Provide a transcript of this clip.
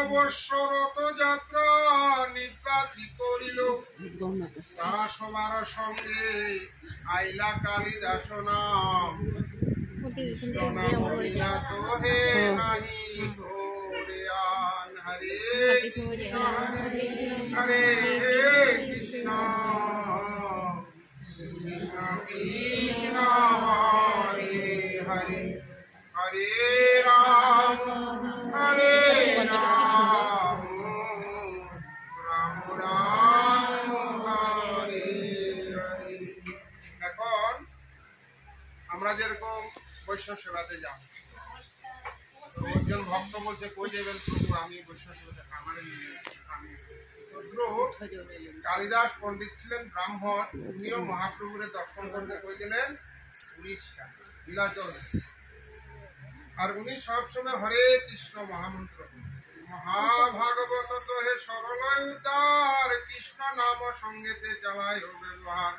অবশ্য রথযাত্রা নিপ্রাতি করিল তারা সবার সঙ্গে আইলা কালিদাস নাম কৃষ্ণ নাম বিনা তো হে নাহি ঘোরিয়ান হরে কৃষ্ণ হরে কৃষ্ণ কৃষ্ণ কৃষ্ণ হরে হরে হরে রাম হরে রাম রাম রাম হরে হরে। এখন আমরা যেরকম বৈষ্ণব সেবাতে যাব, একজন ভক্ত বলছে কই যাবেন প্রভু, আমি বৈষ্ণব সেবাতে আমার কালিদাস পণ্ডিত ছিলেন ব্রাহ্মণ, উনিও মহাপ্রভুরে দর্শন করতে কই গেলেন উড়িষ্যা নীলাচল, আর উনি সবসময় হরে কৃষ্ণ মহামন্ত্র মহাভাগবত তো হে সরল উদার কৃষ্ণ নাম সঙ্গেতে চালায় ব্যবহার